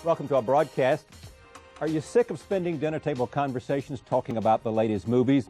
Welcome to our broadcast. Are you sick of spending dinner table conversations talking about the latest movies?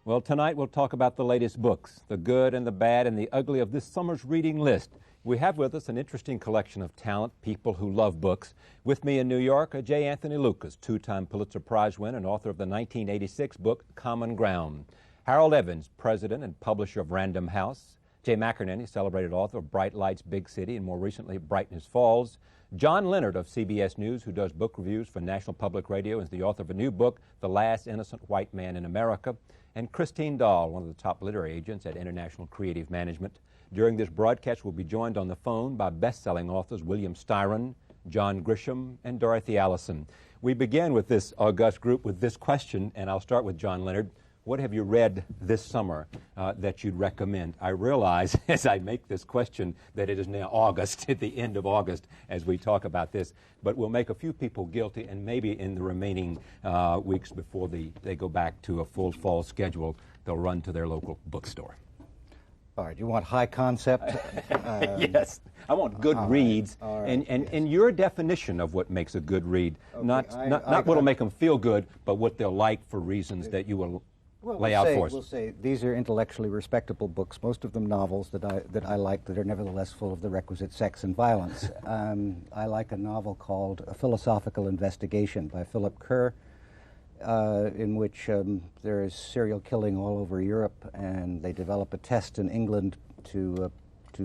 Well, tonight we'll talk about the latest books, the good and the bad and the ugly of this summer's reading list. We have with us an interesting collection of talent, people who love books. With me in New York, J. Anthony Lucas, two-time Pulitzer Prize winner and author of the 1986 book Common Ground. Harold Evans, president and publisher of Random House. J. McInerney, celebrated author of Bright Lights, Big City, and more recently, Brightness Falls. John Leonard of CBS News, who does book reviews for National Public Radio, is the author of a new book, The Last Innocent White Man in America. And Christine Dahl, one of the top literary agents at International Creative Management. During this broadcast, we'll be joined on the phone by best-selling authors William Styron, John Grisham, and Dorothy Allison. We begin with this august group with this question, and I'll start with John Leonard. What have you read this summer that you'd recommend? I realize as I make this question that it is now August, at the end of August, as we talk about this, but we'll make a few people guilty, and maybe in the remaining weeks before they go back to a full fall schedule, they'll run to their local bookstore. All right, you want high concept? Yes, I want good reads, right, and your definition of what makes a good read, okay, not what'll make them feel good, but what they'll like for reasons that you will lay out for us. We'll say these are intellectually respectable books, most of them novels that I like, that are nevertheless full of the requisite sex and violence. I like a novel called A Philosophical Investigation by Philip Kerr, in which there is serial killing all over Europe, and they develop a test in England to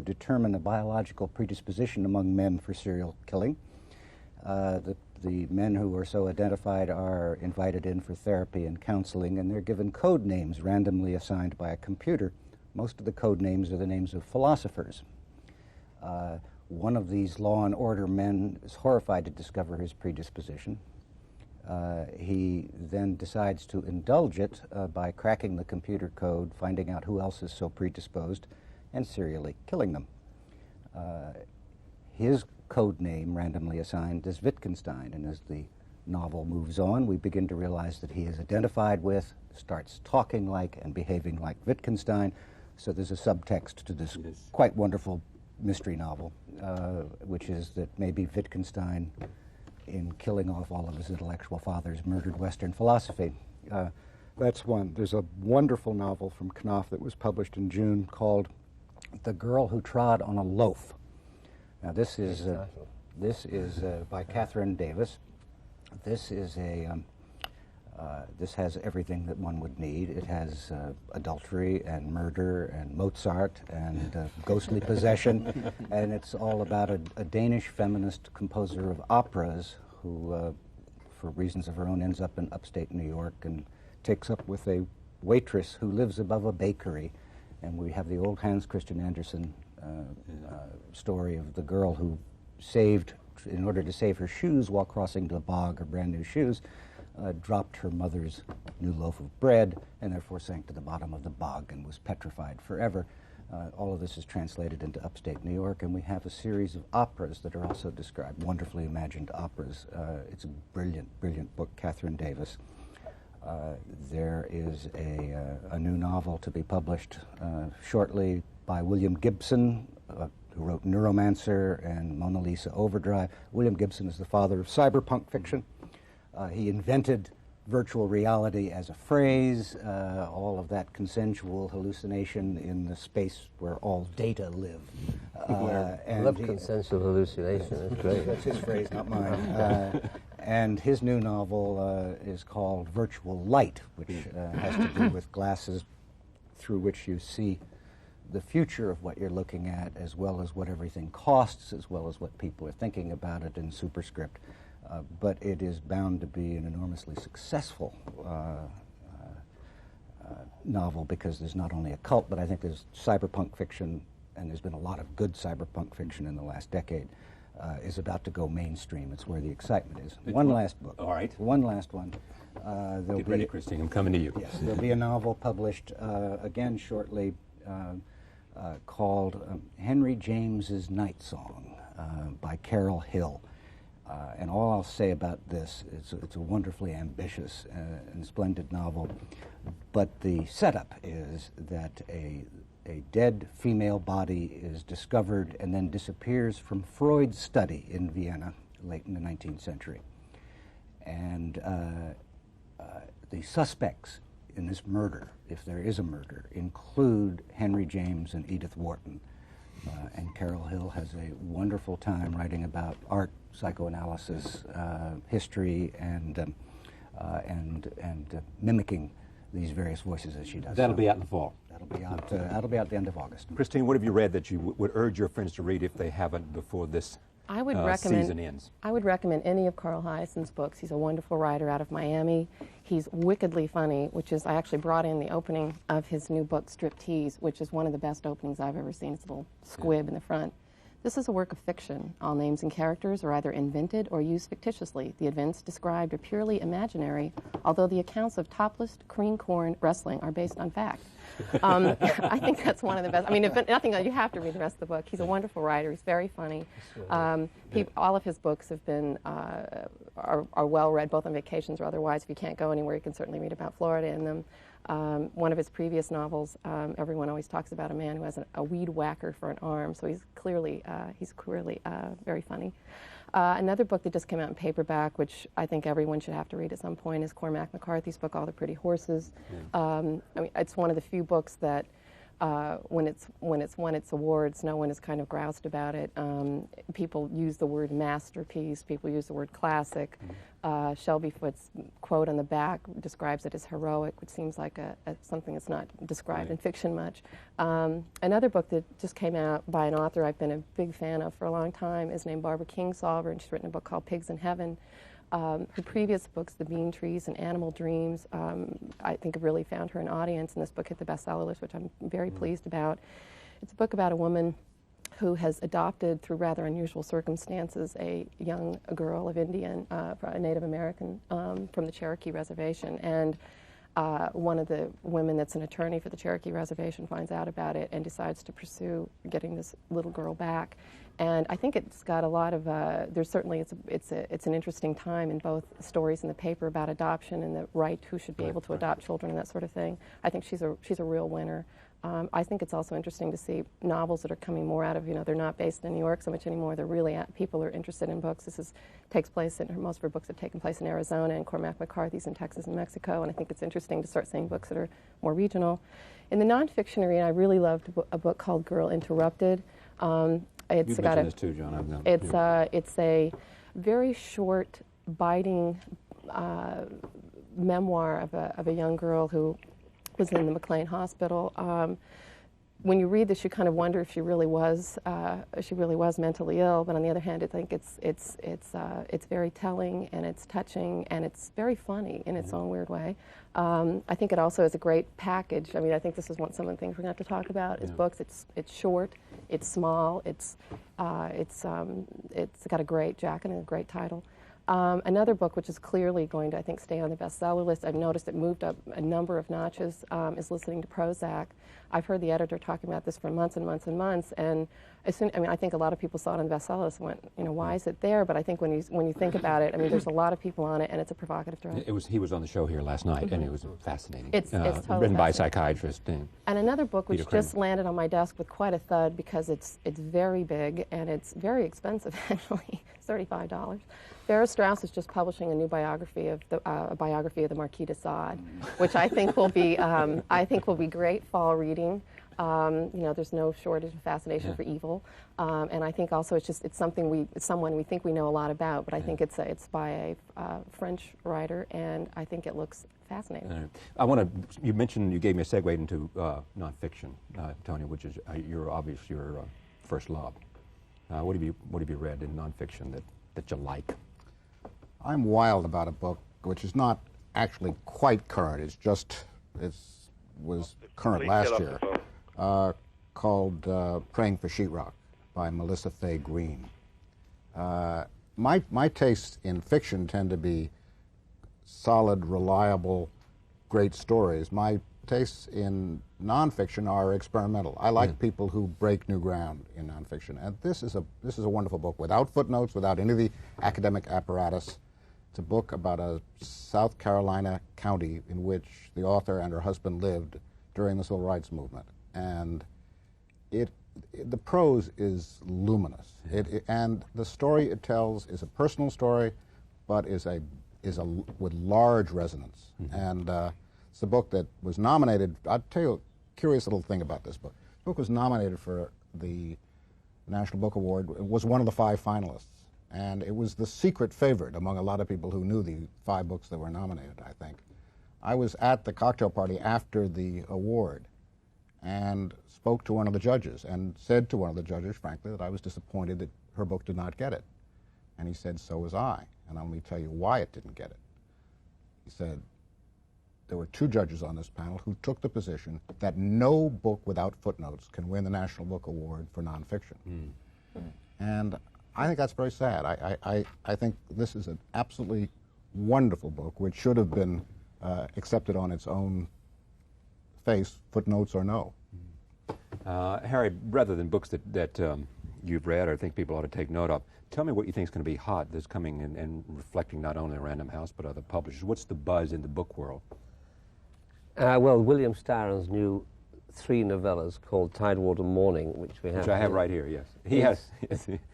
determine a biological predisposition among men for serial killing. The men who are so identified are invited in for therapy and counseling, and they're given code names randomly assigned by a computer. Most of the code names are the names of philosophers. One of these law and order men is horrified to discover his predisposition. He then decides to indulge it by cracking the computer code, finding out who else is so predisposed, and serially killing them. His code name, randomly assigned, is Wittgenstein, and as the novel moves on, we begin to realize that he is identified with, starts talking like and behaving like Wittgenstein. So there's a subtext to this quite wonderful mystery novel, which is that maybe Wittgenstein, in killing off all of his intellectual fathers, murdered Western philosophy. That's one. There's a wonderful novel from Knopf that was published in June called The Girl Who Trod on a Loaf. Now this is by Catherine Davis. This is this has everything that one would need. It has adultery and murder and Mozart and ghostly possession, and it's all about a Danish feminist composer of operas who, for reasons of her own, ends up in upstate New York and takes up with a waitress who lives above a bakery. And we have the old Hans Christian Andersen story of the girl who in order to save her shoes while crossing the bog, her brand new shoes, dropped her mother's new loaf of bread and therefore sank to the bottom of the bog and was petrified forever. All of this is translated into upstate New York, and we have a series of operas that are also described, wonderfully imagined operas. It's a brilliant, brilliant book, Catherine Davis. There is a new novel to be published shortly by William Gibson, who wrote Neuromancer and Mona Lisa Overdrive. William Gibson is the father of cyberpunk fiction. He invented virtual reality as a phrase, all of that consensual hallucination in the space where all data live. I love consensual hallucination. That's great. That's his phrase, not mine. And his new novel is called Virtual Light, which has to do with glasses through which you see the future of what you're looking at, as well as what everything costs, as well as what people are thinking about it in superscript. But it is bound to be an enormously successful novel, because there's not only a cult, but I think there's cyberpunk fiction, and there's been a lot of good cyberpunk fiction in the last decade, is about to go mainstream. It's where the excitement is. One last book. All right. One last one. Get ready, Christine. I'm coming to you. Yes, there'll be a novel published again shortly called Henry James's Night Song by Carol Hill. And all I'll say about this is it's a wonderfully ambitious and splendid novel, but the setup is that a dead female body is discovered and then disappears from Freud's study in Vienna late in the 19th century. And the suspects in this murder, if there is a murder, include Henry James and Edith Wharton. And Carol Hill has a wonderful time writing about art, psychoanalysis, history, and mimicking these various voices as she does. That'll be out in the fall. That'll be out at the end of August. Christine, what have you read that you would urge your friends to read if they haven't before this season ends? I would recommend any of Carl Hiaasen's books. He's a wonderful writer out of Miami. He's wickedly funny, which is, I actually brought in the opening of his new book, Striptease, which is one of the best openings I've ever seen. It's a little squib in the front. This is a work of fiction. All names and characters are either invented or used fictitiously. The events described are purely imaginary, although the accounts of topless cream corn wrestling are based on fact. I think that's one of the best. I mean, if nothing else, you have to read the rest of the book. He's a wonderful writer. He's very funny. All of his books have been are well read, both on vacations or otherwise. If you can't go anywhere, you can certainly read about Florida in them. One of his previous novels, everyone always talks about a man who has a weed whacker for an arm, so he's clearly very funny. Another book that just came out in paperback, which I think everyone should have to read at some point, is Cormac McCarthy's book, All the Pretty Horses. I mean, it's one of the few books that when it's won its awards, no one has kind of groused about it. People use the word masterpiece. People use the word classic. Shelby Foote's quote on the back describes it as heroic, which seems like something that's not described in fiction much. Another book that just came out by an author I've been a big fan of for a long time is named Barbara Kingsolver, and she's written a book called Pigs in Heaven. Her previous books, The Bean Trees and Animal Dreams, I think have really found her an audience, and this book hit the bestseller list, which I'm very pleased about. It's a book about a woman who has adopted, through rather unusual circumstances, a young girl of Indian, a Native American, from the Cherokee Reservation. And one of the women that's an attorney for the Cherokee Reservation finds out about it and decides to pursue getting this little girl back. And I think it's got a lot of, there's certainly, it's an interesting time in both stories in the paper about adoption and the right, who should be able to adopt children and that sort of thing. I think she's a real winner. I think it's also interesting to see novels that are coming more out of, they're not based in New York so much anymore. They're really, people are interested in books. Takes place most of her books have taken place in Arizona, and Cormac McCarthy's in Texas and Mexico, and I think it's interesting to start seeing books that are more regional. In the nonfiction arena, I really loved a book called Girl Interrupted. You've mentioned this too, John. I've known. It's a very short, biting memoir of a young girl who was in the McLean Hospital. When you read this, you kind of wonder if she really was mentally ill. But on the other hand, I think it's very telling, and it's touching, and it's very funny in its own weird way. I think it also is a great package. I mean, I think this is some of the things we're going to have to talk about. Is books. It's short, it's small, it's got a great jacket and a great title. Another book which is clearly going to, I think, stay on the bestseller list, I've noticed it moved up a number of notches, is Listening to Prozac. I've heard the editor talking about this for months and months and months, and I think a lot of people saw it on the bestseller list and went, why is it there? But I think when you think about it, I mean, there's a lot of people on it, and it's a provocative drama. He was on the show here last night, and it was fascinating. It's totally written by a psychiatrist. And another book which just landed on my desk with quite a thud because it's very big and it's very expensive. Actually, it's $35. Vera Strauss is just publishing a new biography of the Marquis de Sade, which I think will be great fall reading. There's no shortage of fascination for evil, and I think also it's someone we think we know a lot about, but I think it's by a French writer, and I think it looks fascinating. You mentioned, you gave me a segue into nonfiction, Tony, which is your first love. What have you read in nonfiction that you like? I'm wild about a book which is not actually quite current. It was current last year, called Praying for Sheetrock by Melissa Fay Green. My tastes in fiction tend to be solid, reliable, great stories. My tastes in nonfiction are experimental. I like people who break new ground in nonfiction, and this is a wonderful book without footnotes, without any of the academic apparatus. It's a book about a South Carolina county in which the author and her husband lived during the Civil Rights Movement. and the prose is luminous. And the story it tells is a personal story, but is with large resonance. And it's a book that was nominated. I'll tell you a curious little thing about this book. The book was nominated for the National Book Award. It was one of the 5 finalists. And it was the secret favorite among a lot of people who knew the 5 books that were nominated, I think. I was at the cocktail party after the award and spoke to one of the judges and said to one of the judges, frankly, that I was disappointed that her book did not get it. And he said, so was I. And let me tell you why it didn't get it. He said, there were 2 judges on this panel who took the position that no book without footnotes can win the National Book Award for nonfiction. And I think that's very sad. I think this is an absolutely wonderful book, which should have been accepted on its own face, footnotes or no. Harry, rather than books that you've read or think people ought to take note of, tell me what you think is going to be hot that's coming and reflecting not only Random House but other publishers. What's the buzz in the book world? Well, William Styron's new 3 novellas called Tidewater Morning, which I have right here, yes. He has.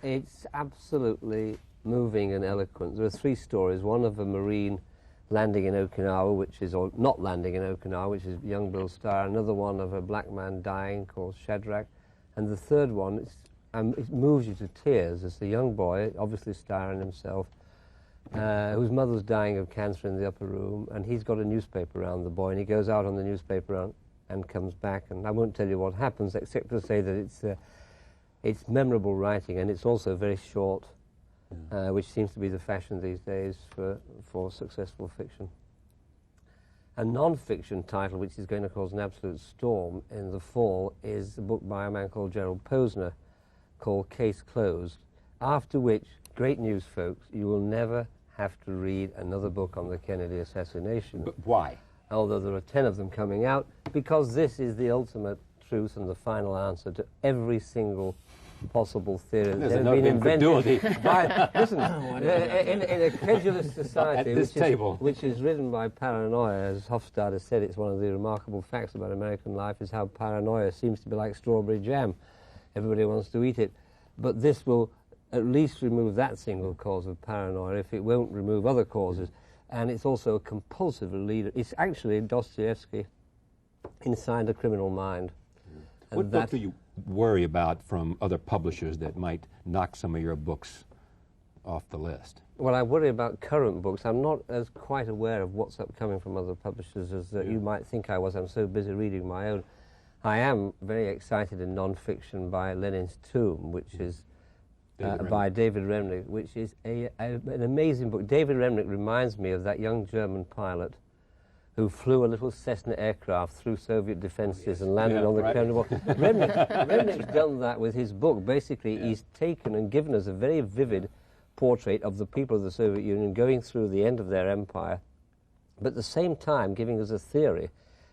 It's absolutely moving and eloquent. There are 3 stories, one of a Marine landing in Okinawa, or not landing in Okinawa, which is young Bill Styron, another one of a black man dying called Shadrach, and the third one, it moves you to tears. It's a young boy, obviously Styron himself, whose mother's dying of cancer in the upper room, and he's got a newspaper around the boy, and he goes out on the newspaper round and comes back, and I won't tell you what happens except to say that it's memorable writing, and it's also very short, which seems to be the fashion these days for successful fiction. A non-fiction title which is going to cause an absolute storm in the fall is a book by a man called Gerald Posner called Case Closed, after which, great news folks, you will never have to read another book on the Kennedy assassination. But why? Although there are 10 of them coming out, because this is the ultimate truth and the final answer to every single possible theory that has been invented by, listen, in a credulous society which is ridden by paranoia. As Hofstadter said, it's one of the remarkable facts about American life is how paranoia seems to be like strawberry jam. Everybody wants to eat it. But this will at least remove that single cause of paranoia if it won't remove other causes. And it's also a compulsive leader. It's actually Dostoevsky inside the criminal mind. What book do you worry about from other publishers that might knock some of your books off the list? Well, I worry about current books. I'm not as quite aware of what's upcoming from other publishers as you might think I was. I'm so busy reading my own. I am very excited in non-fiction by Lenin's Tomb, which is by David Remnick, which is an amazing book. David Remnick reminds me of that young German pilot who flew a little Cessna aircraft through Soviet defenses and landed on the Kremlin wall. Remnick's done that with his book. Basically, he's taken and given us a very vivid portrait of the people of the Soviet Union going through the end of their empire, but at the same time giving us a theory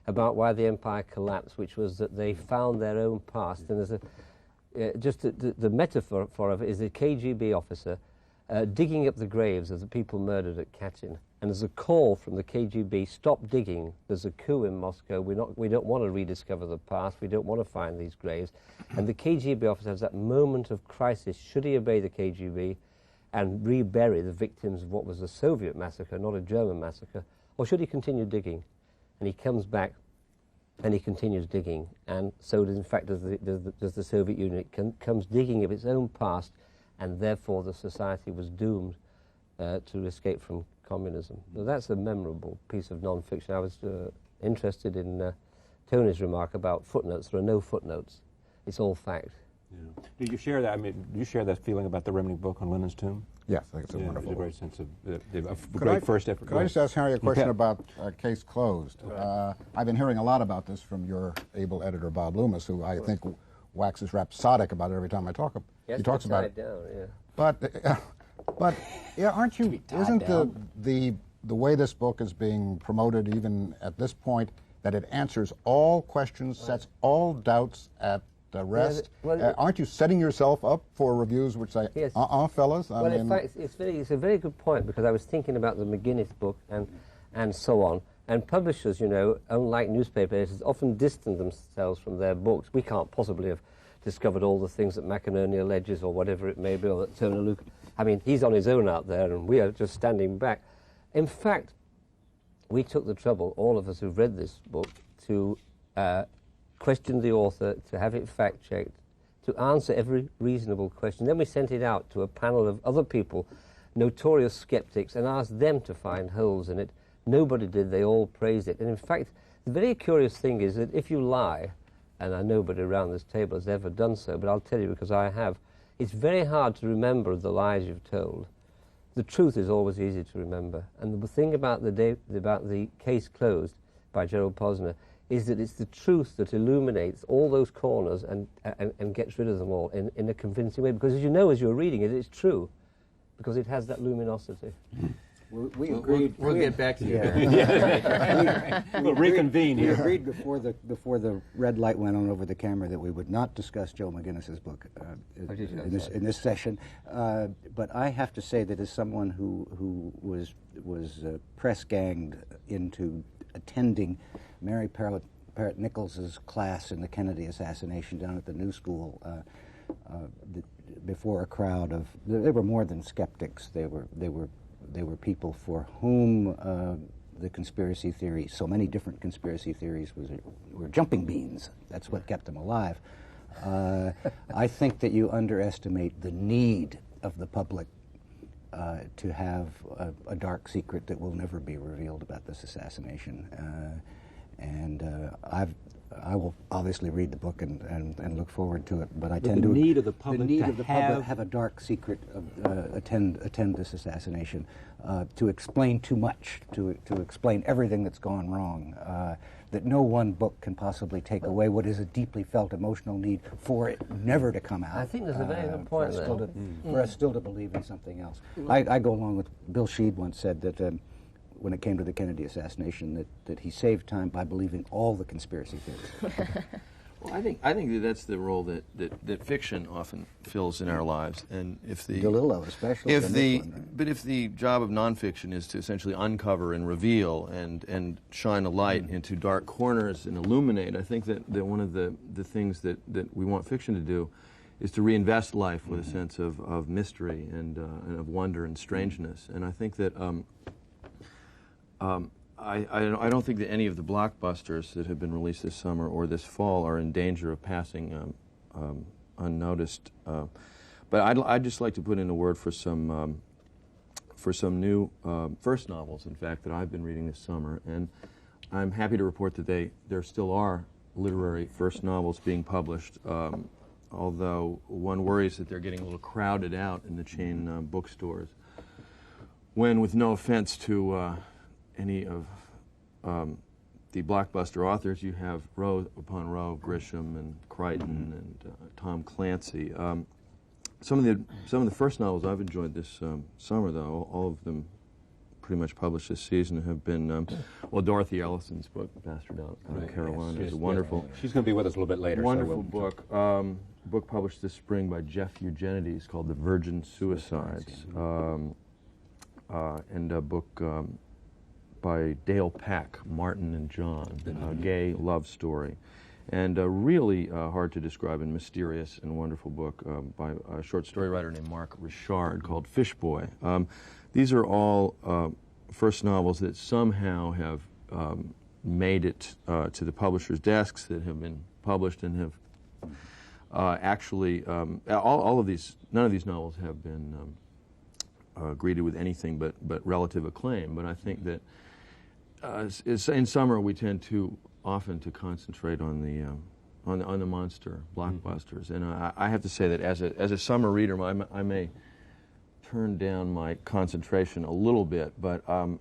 about why the empire collapsed, which was that they found their own past. And there's the metaphor of it is a KGB officer digging up the graves of the people murdered at Katyn. And there's a call from the KGB, stop digging, there's a coup in Moscow, we don't want to rediscover the past, we don't want to find these graves. And the KGB officer has that moment of crisis, should he obey the KGB and rebury the victims of what was a Soviet massacre, not a German massacre, or should he continue digging? And he comes back and he continues digging, and so does, in fact, does the Soviet Union. It comes digging of its own past, and therefore the society was doomed to escape from communism. So that's a memorable piece of non-fiction. I was interested in Tony's remark about footnotes. There are no footnotes. It's all fact. Yeah. Do you share that? I mean, do you share that feeling about the Remnick book on Lenin's Tomb? Yes, I think it's a wonderful. It's a great sense of great first effort. Could I just ask Harry a question about Case Closed? I've been hearing a lot about this from your able editor Bob Loomis, who I think waxes rhapsodic about it every time I talk. He talks about it. Down, yeah. But yeah, aren't you? Isn't the way this book is being promoted, even at this point, that it answers all questions, sets all doubts at rest? Aren't you setting yourself up for reviews which say, yes. Fellas? Well, in fact, it's a very good point, because I was thinking about the McGinnis book and so on, And publishers, you know, unlike newspaper editors, often distance themselves from their books. We can't possibly have discovered all the things that McInerney alleges or whatever it may be, or that Turner Luke. I mean, he's on his own out there, and we are just standing back. In fact, we took the trouble, all of us who've read this book, to question the author, to have it fact-checked, to answer every reasonable question. Then we sent it out to a panel of other people, notorious skeptics, and asked them to find holes in it. Nobody did. They all praised it. And in fact, the very curious thing is that if you lie, and I know nobody around this table has ever done so, but I'll tell you because I have, it's very hard to remember the lies you've told. The truth is always easy to remember. And the thing about the Case Closed by Gerald Posner is that it's the truth that illuminates all those corners and gets rid of them all in a convincing way. Because as you know, as you're reading it, it's true, because it has that luminosity. We agreed. We'll get back to you. We'll reconvene here. We agreed before the red light went on over the camera that we would not discuss Joe McGinnis's book in this session. But I have to say that as someone who was press ganged into attending Mary Parrott Nichols's class in the Kennedy assassination down at the New School, before a crowd of, they were more than skeptics. They were people for whom the conspiracy theory, so many different conspiracy theories, were jumping beans. That's what kept them alive. I think that you underestimate the need of the public to have a dark secret that will never be revealed about this assassination. I will obviously read the book and look forward to it, but I tend to the need of the public have a dark secret attend this assassination, to explain too much, to explain everything that's gone wrong, that no one book can possibly take away what is a deeply felt emotional need for it never to come out. I think there's a very good point there. For us still to believe in something else. I go along with Bill Sheed once said that when it came to the Kennedy assassination, that he saved time by believing all the conspiracy theories. Well, I think that's the role that fiction often fills in our lives, and if the DeLillo especially. But if the job of nonfiction is to essentially uncover and reveal and shine a light into dark corners and illuminate, I think that one of the things that we want fiction to do is to reinvest life with a sense of mystery and of wonder and strangeness. And I think that I don't think that any of the blockbusters that have been released this summer or this fall are in danger of passing unnoticed. But I'd just like to put in a word for some new first novels, in fact, that I've been reading this summer. And I'm happy to report that there still are literary first novels being published, although one worries that they're getting a little crowded out in the chain bookstores. When, with no offense to any of the blockbuster authors, you have row upon row Grisham and Crichton and Tom Clancy. Some of the first novels I've enjoyed this summer, though, all of them pretty much published this season, have been Dorothy Allison's book, Bastard Out of Carolina, is a wonderful. She's going to be with us a little bit later. Wonderful book. Book published this spring by Jeff Eugenides called The Virgin Suicides, and a book by Dale Peck, Martin and John, a gay love story. And a really hard to describe and mysterious and wonderful book by a short story writer named Mark Richard called Fish Boy. These are all first novels that somehow have made it to the publishers' desks, that have been published and have actually, all of these, none of these novels have been greeted with anything but relative acclaim. But I think that in summer we tend to often to concentrate on the monster blockbusters, and I have to say that as a summer reader, I may turn down my concentration a little bit, but I'm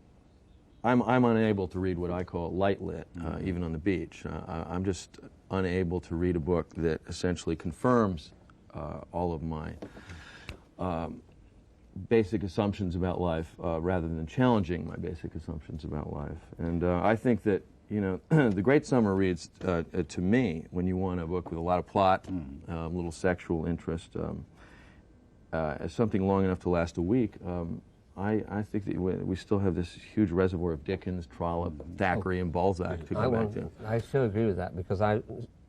unable to read what I call light lit, even on the beach. I'm just unable to read a book that essentially confirms all of my basic assumptions about life, rather than challenging my basic assumptions about life. And I think that, you know, the great summer reads, to me, when you want a book with a lot of plot, a little sexual interest, as something long enough to last a week, I think that we still have this huge reservoir of Dickens, Trollope, Thackeray, and Balzac to go back to. I so agree with that, because I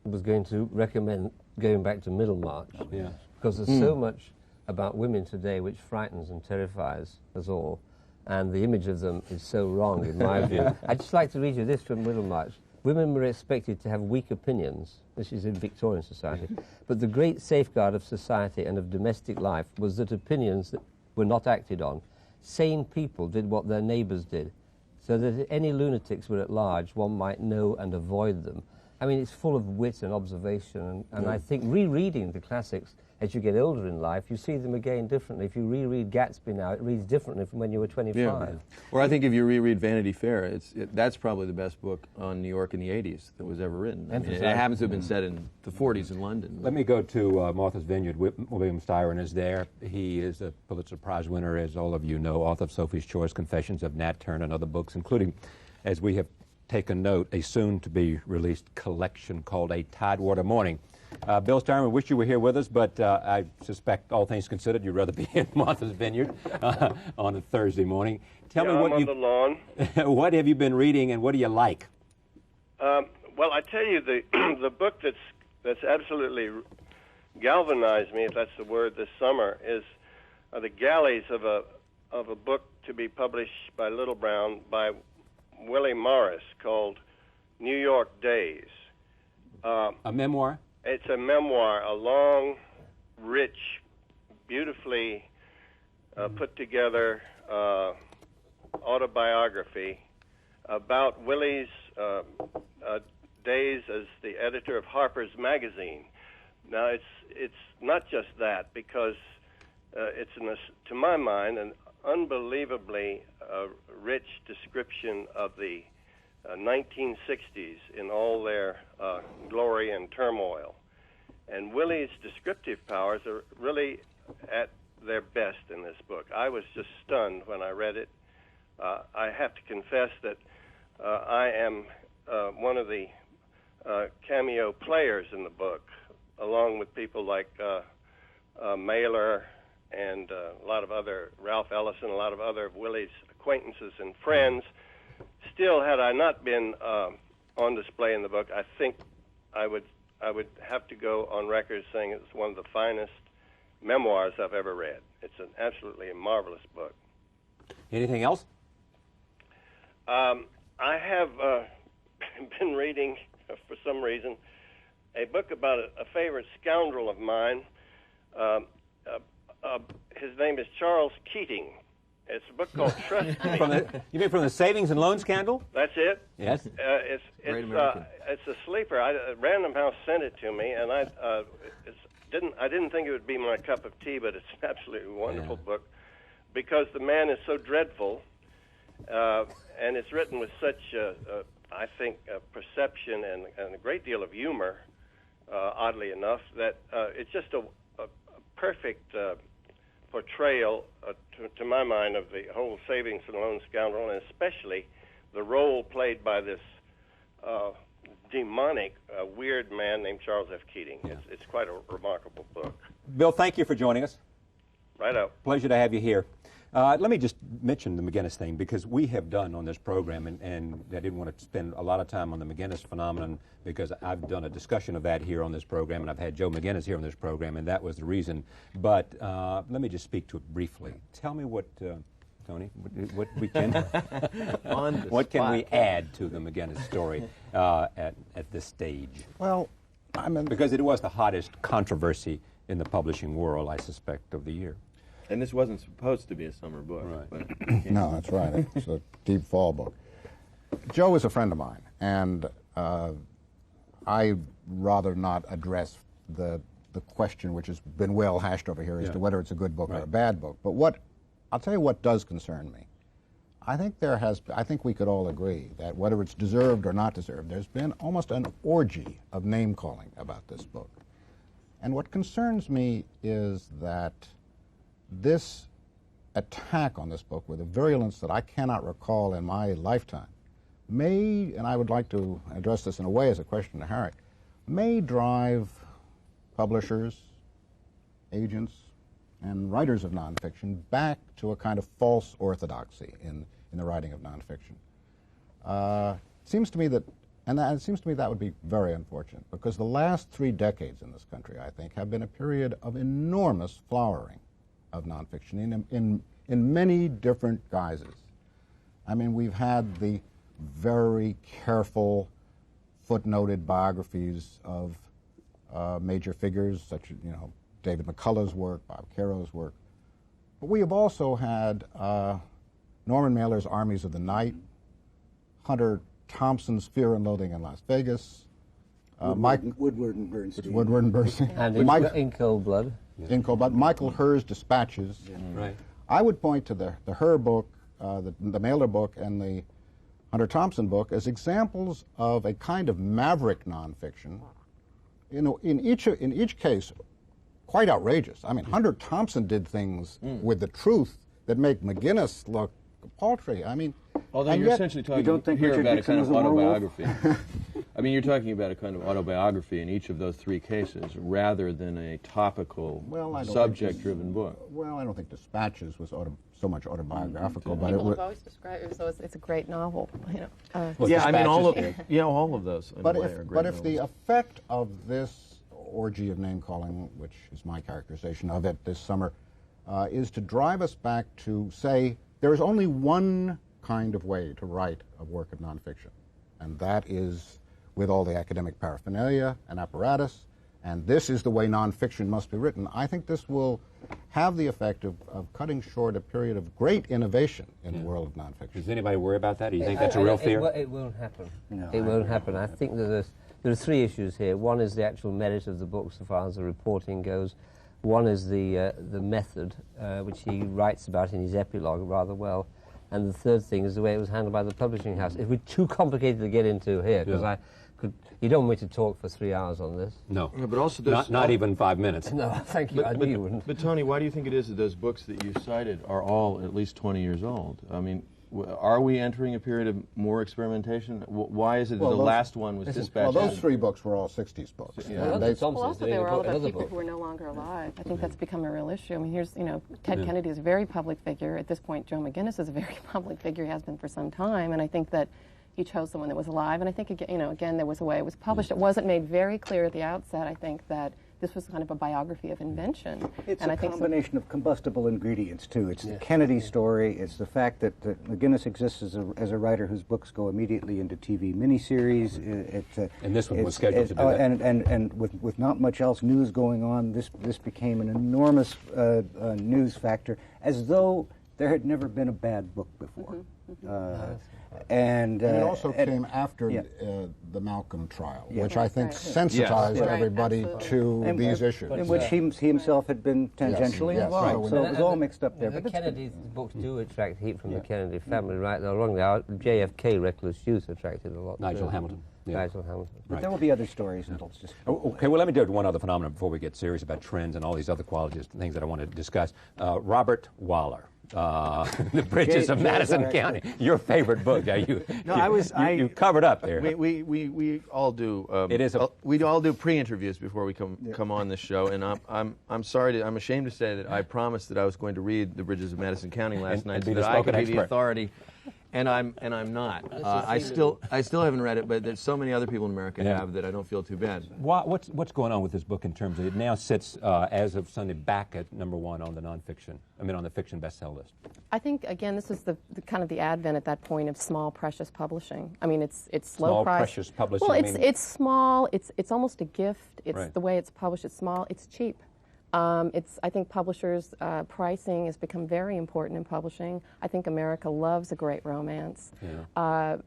was going to recommend going back to Middlemarch. Yeah. Because there's so much about women today which frightens and terrifies us all, and the image of them is so wrong in my view. I'd just like to read you this from Middlemarch. Women were expected to have weak opinions. This is in Victorian society. But the great safeguard of society and of domestic life was that opinions that were not acted on. Sane people did what their neighbours did, so that if any lunatics were at large, one might know and avoid them. I mean, it's full of wit and observation, and I think rereading the classics as you get older in life, you see them again differently. If you reread Gatsby now, it reads differently from when you were 25. Yeah. Or I think if you reread Vanity Fair, that's probably the best book on New York in the 80s that was ever written. I mean, it happens to have been set in the 40s in London. Let me go to Martha's Vineyard. William Styron is there. He is a Pulitzer Prize winner, as all of you know, author of Sophie's Choice, Confessions of Nat Turner, and other books, including, as we have taken note, a soon-to-be-released collection called A Tidewater Morning. Bill Styron, we wish you were here with us, but I suspect, all things considered, you'd rather be in Martha's Vineyard on a Thursday morning. Tell me what I'm on the lawn. What have you been reading, and what do you like? Well, I tell you, the book that's absolutely galvanized me, if that's the word, this summer is The Galleys of a book to be published by Little Brown by Willie Morris called New York Days. A memoir? It's a memoir, a long, rich, beautifully put together autobiography about Willie's days as the editor of Harper's Magazine. Now, it's not just that, because it's, to my mind, an unbelievably rich description of the 1960s in all their glory and turmoil. And Willie's descriptive powers are really at their best in this book. I was just stunned when I read it. I have to confess that I am one of the cameo players in the book, along with people like Mailer and a lot of other, Ralph Ellison, a lot of other of Willie's acquaintances and friends. Still, had I not been on display in the book, I think I would have to go on record saying it's one of the finest memoirs I've ever read. It's an absolutely marvelous book. Anything else? I have been reading, for some reason, a book about a favorite scoundrel of mine. His name is Charles Keating. It's a book called Trust Me. You mean from the savings and loan scandal? That's it. Yes. It's a sleeper. Random House sent it to me, and I didn't think it would be my cup of tea, but it's an absolutely wonderful book, because the man is so dreadful, and it's written with such, I think, perception and a great deal of humor, oddly enough, that it's just a perfect portrayal, to my mind, of the whole savings and loan scoundrel, and especially the role played by this demonic, weird man named Charles F. Keating. Yeah. It's quite a remarkable book. Bill, thank you for joining us. Right up. Pleasure to have you here. Let me just mention the McGinnis thing, because we have done on this program, and I didn't want to spend a lot of time on the McGinnis phenomenon, because I've done a discussion of that here on this program, and I've had Joe McGinnis here on this program, and that was the reason. But let me just speak to it briefly. Tell me what, Tony, what we can, what can we add to the McGinnis story at this stage? Well, because it was the hottest controversy in the publishing world, I suspect, of the year. And this wasn't supposed to be a summer book. Right. But no, that's right. It's a deep fall book. Joe is a friend of mine, and I'd rather not address the question, which has been well hashed over here, as to whether it's a good book or a bad book. But I'll tell you what does concern me. I think we could all agree that whether it's deserved or not deserved, there's been almost an orgy of name-calling about this book. And what concerns me is that this attack on this book, with a virulence that I cannot recall in my lifetime, may, and I would like to address this in a way as a question to Herrick, may drive publishers, agents, and writers of nonfiction back to a kind of false orthodoxy in the writing of nonfiction. It seems to me that would be very unfortunate, because the last 3 decades in this country, I think, have been a period of enormous flowering of nonfiction in many different guises. I mean, we've had the very careful, footnoted biographies of major figures such as, David McCullough's work, Bob Caro's work. But we have also had Norman Mailer's Armies of the Night, Hunter Thompson's Fear and Loathing in Las Vegas, Woodward and Bernstein. Woodward and Bernstein. And in Cold Blood. In Cold Blood. Michael Herr's Dispatches. Yeah. Right. I would point to the Herr book, the Mailer book, and the Hunter Thompson book as examples of a kind of maverick nonfiction. In each case, quite outrageous. I mean, Hunter Thompson did things with the truth that make McGinnis look paltry. I mean, although you're essentially talking here about a kind of autobiography. I mean, you're talking about a kind of autobiography in each of those 3 cases, rather than a topical, subject-driven book. Well, I don't think Dispatches was so much autobiographical, but People have always described it as it's a great novel. Yeah, I mean, all of those. But if the effect of this orgy of name-calling, which is my characterization of it this summer, is to drive us back to say there is only one kind of way to write a work of nonfiction, and that is with all the academic paraphernalia and apparatus, and this is the way nonfiction must be written. I think this will have the effect of cutting short a period of great innovation in the world of nonfiction. Does anybody worry about that? Do you think that's a real fear? It won't happen. No, it won't happen. I think that there are 3 issues here. One is the actual merit of the book so far as the reporting goes. One is the method, which he writes about in his epilogue rather well. And the third thing is the way it was handled by the publishing house. It would be too complicated to get into here, because you don't want me to talk for 3 hours on this. No. Yeah, but also not even 5 minutes. No, thank you. I knew you wouldn't. But Tony, why do you think it is that those books that you cited are all at least 20 years old? I mean, are we entering a period of more experimentation? Why is it that the last one was Dispatches? Well, those 3 books were all 60s books. Yeah. Also, they were all about people who are no longer alive. I think that's become a real issue. I mean, here's, Ted Kennedy is a very public figure. At this point, Joe McGinnis is a very public figure. He has been for some time. And I think that you chose someone that was alive. And I think, again, there was a way it was published. It wasn't made very clear at the outset, I think, that this was kind of a biography of invention. It's a combination of combustible ingredients, too. It's the Kennedy story. It's the fact that McGinnis exists as a writer whose books go immediately into TV miniseries. And this one was scheduled to do that. And with not much else news going on, this became an enormous news factor, as though there had never been a bad book before. And it also came after the Malcolm trial, which I think sensitized everybody to these issues. In which he himself had been tangentially involved. So it was all mixed up there. The Kennedy books do attract heat from the Kennedy family, right or wrong. JFK, Reckless Youth, attracted a lot. Nigel Hamilton. Yeah. Nigel Hamilton. But there will be other stories, and it'll just... Okay, well, let me do one other phenomenon before we get serious about trends and all these other qualities, things that I want to discuss. Robert Waller. The Bridges of Madison County. Your favorite book. You covered up there. We all do. We all do pre-interviews before we come on this show, and I'm sorry. I'm ashamed to say that I promised that I was going to read The Bridges of Madison County last night, so that I could be the authority. And I'm not. I still haven't read it, but there's so many other people in America have that I don't feel too bad. What's going on with this book in terms of it now sits as of Sunday back at #1 on the nonfiction? I mean, on the fiction bestseller list. I think again, this is the kind of the advent at that point of small, precious publishing. I mean, it's slow small, price. precious publishing. Well, it's small. It's almost a gift. It's the way it's published. It's small. It's cheap. I think publishers' pricing has become very important in publishing. I think America loves a great romance. Yeah.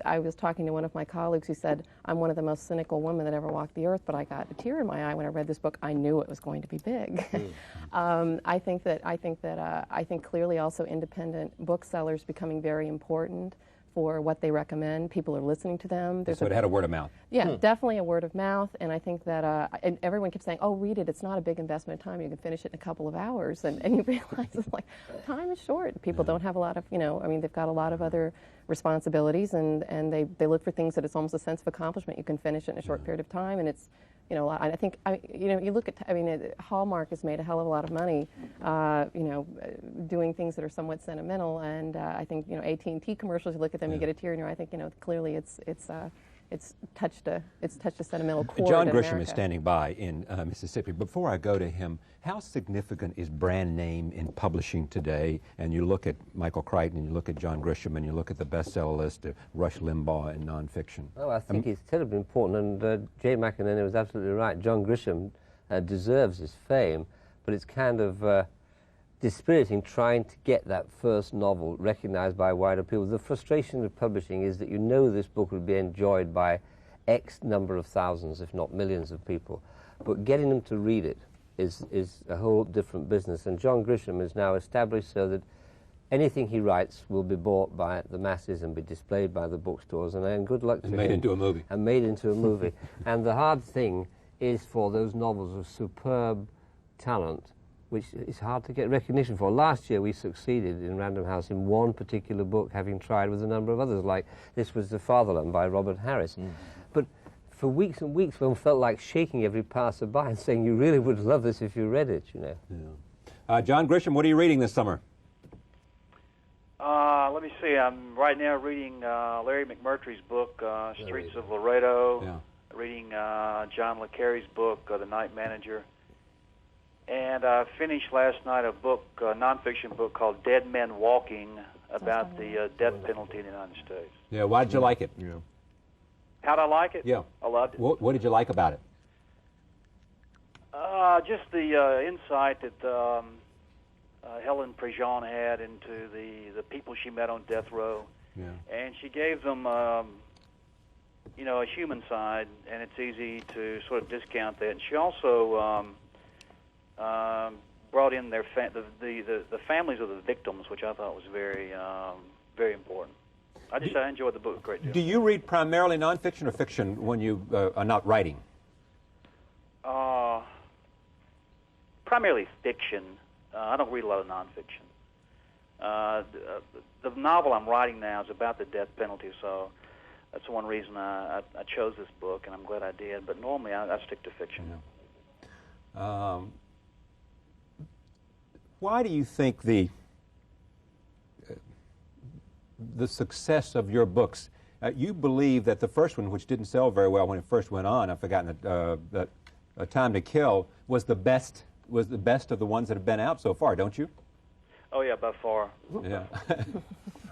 I was talking to one of my colleagues who said, I'm one of the most cynical women that ever walked the earth, but I got a tear in my eye when I read this book. I knew it was going to be big. I think clearly also independent booksellers becoming very important for what they recommend. People are listening to them. So it had a word of mouth. Yeah, definitely a word of mouth. And I think that and everyone keeps saying, oh, read it. It's not a big investment of time. You can finish it in a couple of hours. And you realize it's like, time is short. People don't have a lot of, they've got a lot of other responsibilities, and they look for things that it's almost a sense of accomplishment. You can finish it in a short period of time, and it's you know, I think, you know, you look at, I mean, Hallmark has made a hell of a lot of money, you know, doing things that are somewhat sentimental, and I think, you know, AT&T commercials, you look at them, you get a tear in your eye. I think, you know, clearly it's touched a sentimental chord. John in Grisham America. is standing by in Mississippi. Before I go to him, how significant is brand name in publishing today? And you look at Michael Crichton, and you look at John Grisham, and you look at the bestseller list of Rush Limbaugh and nonfiction. Oh, I think it's terribly important, and Jay McInerney was absolutely right. John Grisham deserves his fame, but it's kind of dispiriting trying to get that first novel recognized by wider people. The frustration of publishing is that you know this book will be enjoyed by X number of thousands, if not millions of people, but getting them to read it is a whole different business. And John Grisham is now established so that anything he writes will be bought by the masses and be displayed by the bookstores, and good luck to him. And made into a movie. And made into a movie. And the hard thing is for those novels of superb talent, which is hard to get recognition for. Last year we succeeded in Random House in one particular book, having tried with a number of others, like this was The Fatherland by Robert Harris. But for weeks and weeks one felt like shaking every passerby and saying, you really would love this if you read it, you know. Yeah. John Grisham, what are you reading this summer? Let me see. I'm right now reading Larry McMurtry's book, Streets of Laredo. Yeah. Reading John le Carre's book, The Night Manager. And I finished last night a book, a nonfiction book called Dead Men Walking, about the death penalty in the United States. Yeah, why did you like it? Yeah. How'd I like it? Yeah. I loved it. What did you like about it? Just the insight that Helen Prejean had into the people she met on death row. Yeah. And she gave them, you know, a human side, and it's easy to sort of discount that. And she also brought in their the families of the victims, which I thought was very very important. I enjoyed the book a great deal. Do you read primarily nonfiction or fiction when you are not writing? Primarily fiction. I don't read a lot of nonfiction. The novel I'm writing now is about the death penalty, so that's one reason I chose this book, and I'm glad I did. But normally I stick to fiction. Yeah. Why do you think the success of your books, you believe that the first one, which didn't sell very well when it first went on, I've forgotten it, that Time to Kill, was the best of the ones that have been out so far, don't you? Oh yeah, by far. Yeah.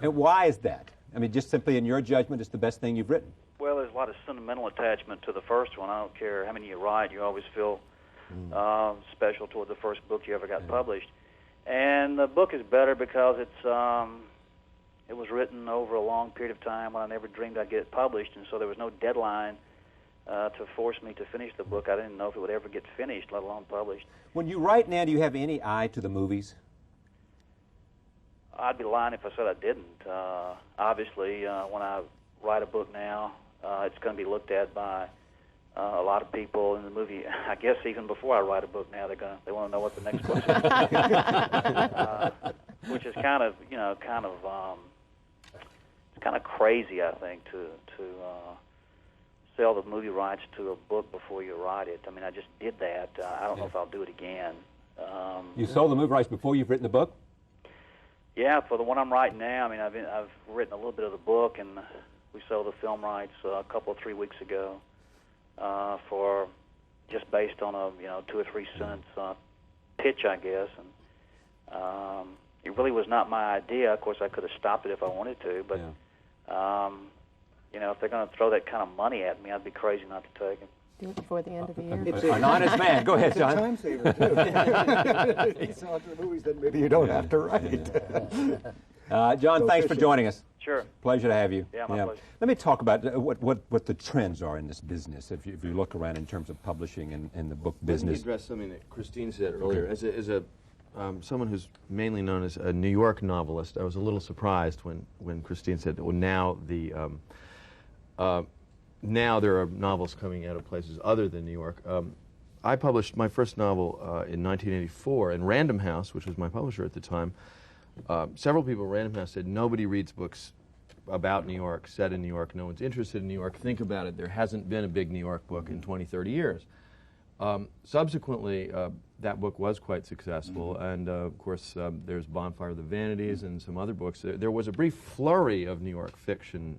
And why is that? I mean, just simply in your judgment, it's the best thing you've written. Well, there's a lot of sentimental attachment to the first one. I don't care how many you write, you always feel special toward the first book you ever got published. And the book is better because it was written over a long period of time when I never dreamed I'd get it published, and so there was no deadline to force me to finish the book. I didn't know if it would ever get finished, let alone published. When you write now, do you have any eye to the movies? I'd be lying if I said I didn't. Obviously, when I write a book now, it's going to be looked at by a lot of people in the movie. I guess even before I write a book now, they want to know what the next book is, which is kind of it's kind of crazy, I think, to sell the movie rights to a book before you write it. I mean, I just did that. I don't know if I'll do it again. You sold the movie rights before you've written the book? Yeah, for the one I'm writing now. I mean, I've written a little bit of the book, and we sold the film rights a couple of 3 weeks ago for just based on a 2 or 3 cents pitch, I guess. And it really was not my idea. Of course, I could have stopped it if I wanted to, but if they're going to throw that kind of money at me, I'd be crazy not to take it. Do it before the end of the year. It's An honest man. Go ahead, John. It's a time saver, too. You sell it to the movies, then maybe you don't have to write. John, thanks for joining us. Sure. Pleasure to have you. Yeah, my pleasure. Let me talk about what the trends are in this business. If you look around in terms of publishing and the book business. Let me address something that Christine said earlier. As someone who's mainly known as a New York novelist, I was a little surprised when Christine said that, well, now there are novels coming out of places other than New York. I published my first novel in 1984, and Random House, which was my publisher at the time, several people at Random House said, nobody reads books about New York, set in New York, no one's interested in New York, think about it, there hasn't been a big New York book in 20, 30 years. Subsequently, that book was quite successful, and of course there's Bonfire of the Vanities and some other books. There was a brief flurry of New York fiction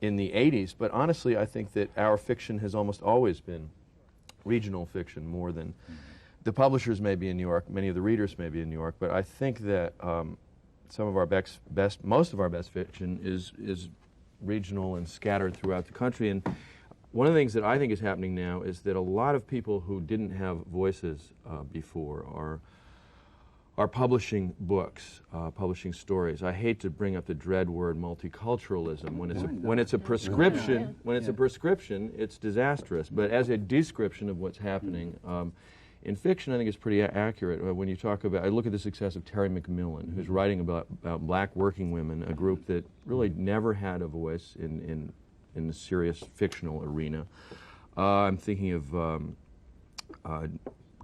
in the 80s, but honestly I think that our fiction has almost always been regional fiction more than the publishers may be in New York, many of the readers may be in New York, but I think that some of our most of our best fiction is regional and scattered throughout the country. And one of the things that I think is happening now is that a lot of people who didn't have voices before are publishing books, publishing stories. I hate to bring up the dread word multiculturalism. When it's a prescription, a prescription, it's disastrous. But as a description of what's happening in fiction, I think it's pretty accurate. When you talk about, I look at the success of Terry McMillan, who's writing about black working women, a group that really never had a voice in the serious fictional arena. I'm thinking of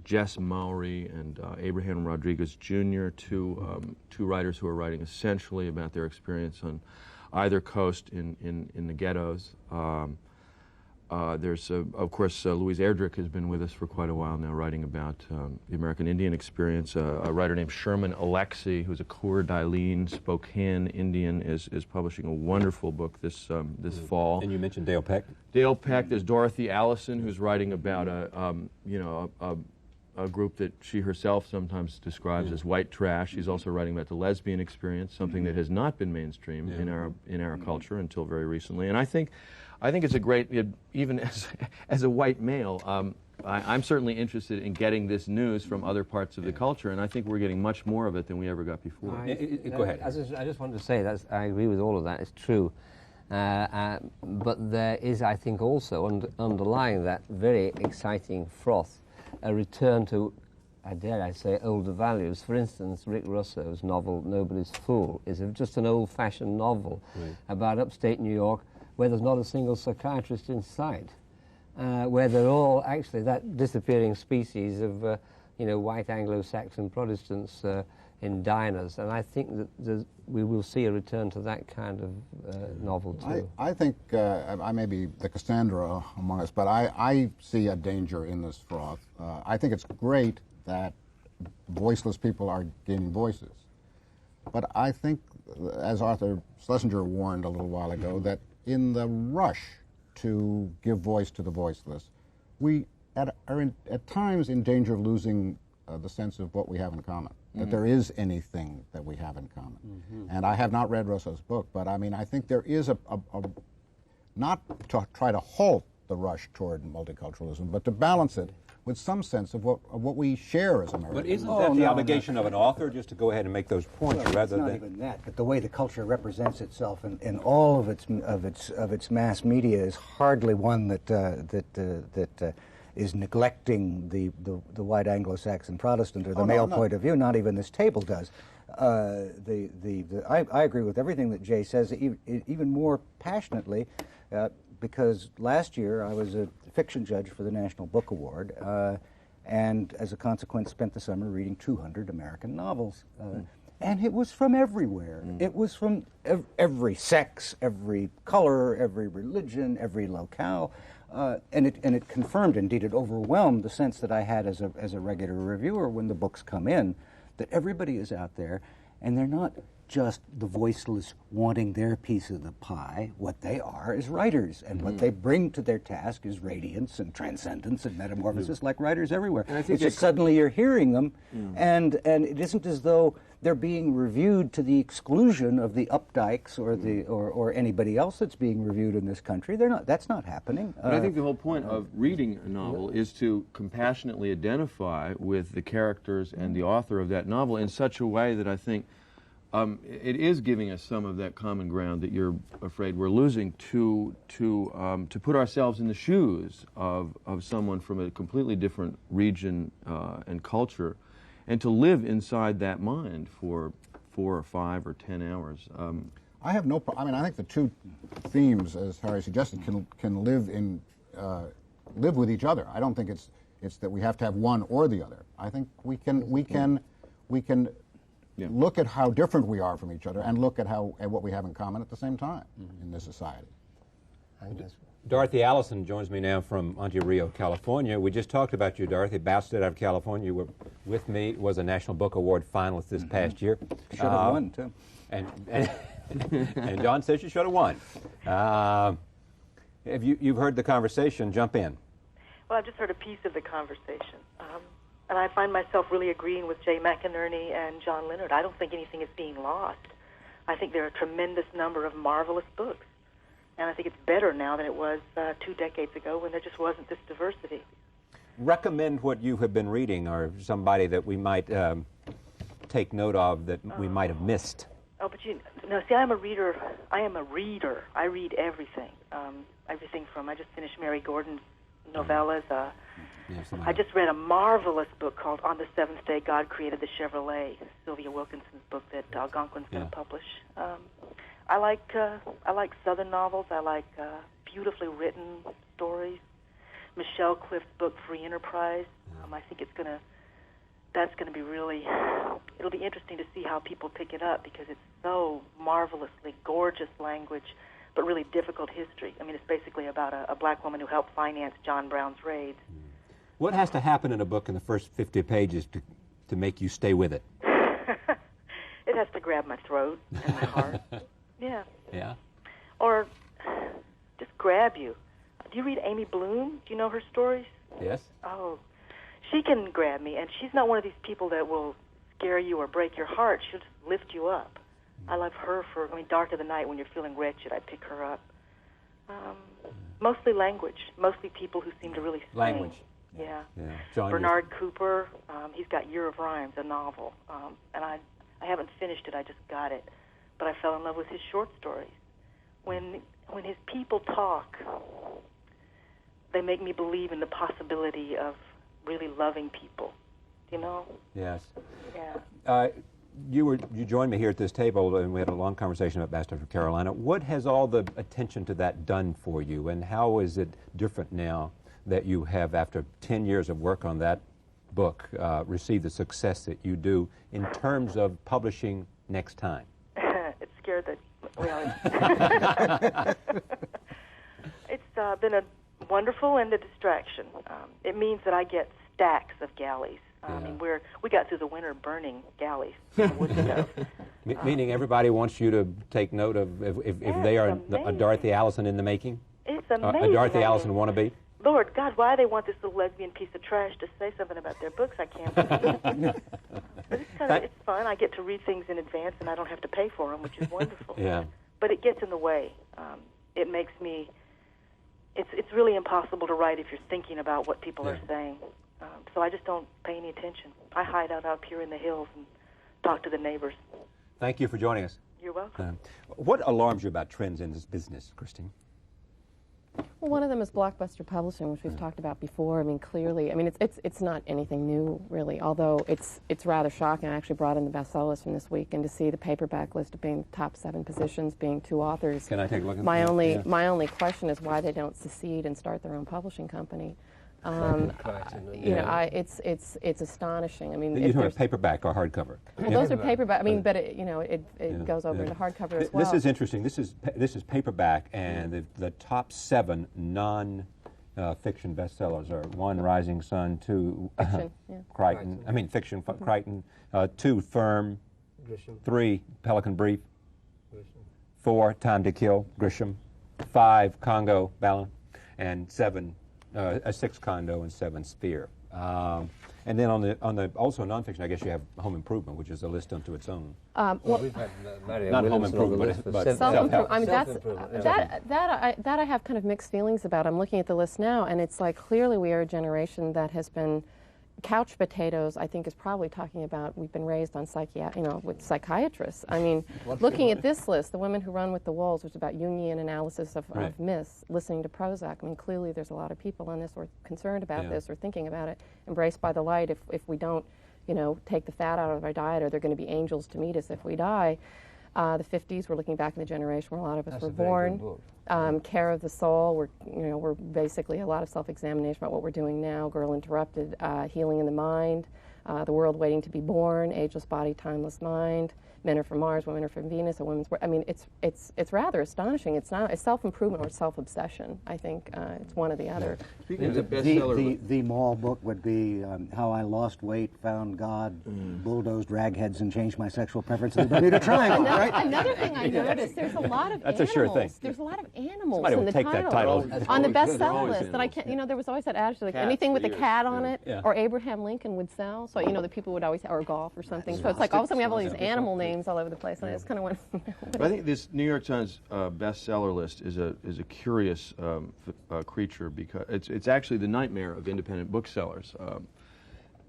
Jess Mowry and Abraham Rodriguez Jr., two writers who are writing essentially about their experience on either coast in the ghettos. There's, of course, Louise Erdrich has been with us for quite a while now, writing about the American Indian experience. A writer named Sherman Alexie, who's a Coeur d'Alene, Spokane Indian, is publishing a wonderful book this fall. And you mentioned Dale Peck. Dale Peck. There's Dorothy Allison, who's writing about a group that she herself sometimes describes as white trash. She's also writing about the lesbian experience, something that has not been mainstream in our culture until very recently. And I think it's a great, even as a white male, I'm certainly interested in getting this news from other parts of the culture, and I think we're getting much more of it than we ever got before. Go ahead. I just wanted to say that I agree with all of that. It's true. But there is, I think, also underlying that very exciting froth, a return to, dare I say, older values. For instance, Rick Russo's novel Nobody's Fool is just an old-fashioned novel about upstate New York, where there's not a single psychiatrist in sight, where they're all actually that disappearing species of, white Anglo-Saxon Protestants in diners. And I think that we will see a return to that kind of novel too. I think I may be the Cassandra among us, but I see a danger in this froth. I think it's great that voiceless people are gaining voices. But I think, as Arthur Schlesinger warned a little while ago, that in the rush to give voice to the voiceless, we are at times in danger of losing the sense of what we have in common, that there is anything that we have in common. And I have not read Russo's book, but I mean, I think there is not to try to halt the rush toward multiculturalism, but to balance it with some sense of what we share as Americans. But isn't that the obligation of an author, just to go ahead and make those points rather than... It's not even that, but the way the culture represents itself in all of its mass media is hardly one that is neglecting the white Anglo-Saxon Protestant or the male point of view. Not even this table does. I agree with everything that Jay says, even more passionately. Because last year I was a fiction judge for the National Book Award, and as a consequence spent the summer reading 200 American novels. And it was from everywhere. It was from every sex, every color, every religion, every locale. And it confirmed, indeed it overwhelmed the sense that I had as a regular reviewer when the books come in, that everybody is out there, and they're not just the voiceless wanting their piece of the pie. What they are is writers, and what they bring to their task is radiance and transcendence and metamorphosis, like writers everywhere. And I think it's just suddenly you're hearing them, and it isn't as though they're being reviewed to the exclusion of the Updikes or anybody else that's being reviewed in this country. They're not. That's not happening. But I think the whole point of reading a novel is to compassionately identify with the characters and the author of that novel in such a way that I think it is giving us some of that common ground that you're afraid we're losing to put ourselves in the shoes of someone from a completely different region and culture, and to live inside that mind for 4 or 5 or 10 hours. I have no problem. I mean, I think the two themes, as Harry suggested, can live with each other. I don't think it's that we have to have one or the other. I think we can look at how different we are from each other and look at what we have in common at the same time in this society. Dorothy Allison joins me now from Monte Rio, California. We just talked about you, Dorothy, bounced out of California. You were with me, was a National Book Award finalist this past year. Should have won, too. And John says you should have won. If you've heard the conversation, jump in. Well, I've just heard a piece of the conversation. And I find myself really agreeing with Jay McInerney and John Leonard. I don't think anything is being lost. I think there are a tremendous number of marvelous books. And I think it's better now than it was 2 decades ago when there just wasn't this diversity. Recommend what you have been reading, or somebody that we might take note of that we might have missed. Oh, but see, I'm a reader. I am a reader. I read everything. Everything from, I just finished Mary Gordon's novellas. I just read a marvelous book called On the Seventh Day God Created the Chevrolet, Sylvia Wilkinson's book that Algonquin's going to publish. I like Southern novels. I like beautifully written stories. Michelle Cliff's book Free Enterprise. I think that's going to be really. It'll be interesting to see how people pick it up because it's so marvelously gorgeous language, but really difficult history. I mean, it's basically about a black woman who helped finance John Brown's raids. What has to happen in a book in the first 50 pages to make you stay with it? It has to grab my throat and my heart. Yeah. Yeah. Or just grab you. Do you read Amy Bloom? Do you know her stories? Yes. Oh, she can grab me, and she's not one of these people that will scare you or break your heart. She'll just lift you up. I love her Dark of the Night, when you're feeling wretched, I pick her up. Mostly language, mostly people who seem to really sing. Language. Yeah. John, Bernard Cooper, he's got Year of Rhymes, a novel, and I haven't finished it, I just got it, but I fell in love with his short stories. When his people talk, they make me believe in the possibility of really loving people, you know? Yes. Yeah. You joined me here at this table, and we had a long conversation about Bestseller for Carolina. What has all the attention to that done for you, and how is it different now that you have, after 10 years of work on that book, received the success that you do in terms of publishing next time? It scared the... Well, it's been a wonderful and a distraction. It means that I get stacks of galleys. I mean, we got through the winter burning galleys. Meaning everybody wants you to take note of if they are a Dorothy Allison in the making? It's amazing. A Dorothy Allison wannabe? Lord God, why they want this little lesbian piece of trash to say something about their books, I can't believe. But it's fun. I get to read things in advance, and I don't have to pay for them, which is wonderful. Yeah. But it gets in the way. It makes me... It's really impossible to write if you're thinking about what people are saying. So I just don't pay any attention. I hide out up here in the hills and talk to the neighbors. Thank you for joining us. You're welcome. What alarms you about trends in this business, Christine? Well, one of them is blockbuster publishing, which we've talked about before. I mean, clearly, I mean, it's not anything new, really, although it's rather shocking. I actually brought in the bestseller list from this week, and to see the paperback list of being top 7 positions, being 2 authors. Can I take a look at my only question is why they don't secede and start their own publishing company. You know, it's astonishing. I mean, you know, paperback or hardcover. Well, those are paperback. I mean, but it goes over into hardcover as well. This is interesting. This is paperback, and the top 7 non-fiction bestsellers are 1, Rising Sun, 2, Crichton. I mean, fiction, Crichton. 2, Firm. Grisham. 3, Pelican Brief. Grisham. 4, Time to Kill. Grisham. 5, Congo, Ballon, and 7. 6 Condo and 7 Sphere, and then on the also nonfiction, I guess you have Home Improvement, which is a list unto its own. Well, we've had not Home Improvement, but self-help. I mean, that I have kind of mixed feelings about. I'm looking at the list now, and it's like clearly we are a generation that has been couch potatoes. I think is probably talking about we've been raised on with psychiatrists. I mean, looking at this list, The Women Who Run with the Wolves, which is about Jungian analysis of myths, listening to Prozac. I mean, clearly there's a lot of people on this or concerned about this or thinking about it. Embraced by the Light. If we don't, take the fat out of our diet, or they're going to be angels to meet us if we die. The 50s, we're looking back in the generation where a lot of us were born. Care of the Soul, we're basically a lot of self-examination about what we're doing now. Girl Interrupted, Healing in the Mind. The World Waiting to be Born, Ageless Body, Timeless Mind, Men Are From Mars, Women Are From Venus, A Woman's World. I mean, it's rather astonishing. It's not a self-improvement or self-obsession. I think it's one or the other. Speaking of the bestseller, the mall book would be How I Lost Weight, Found God, Bulldozed Ragheads, and Changed My Sexual Preference in the Bermuda Triangle. Another thing I noticed, there's a lot of That's animals. a sure thing. There's a lot of animals Somebody in will the take title. that title. On the bestseller always list that I animals. can't, you know, there was always that adage like Cats anything with for a years. cat on it Yeah. or Abraham Lincoln would sell. So, you know, the people would always, or golf or something. So it's like all of a sudden we have all these animal names all over the place, and I just kind of went. but I think this New York Times bestseller list is a curious creature, because it's actually the nightmare of independent booksellers,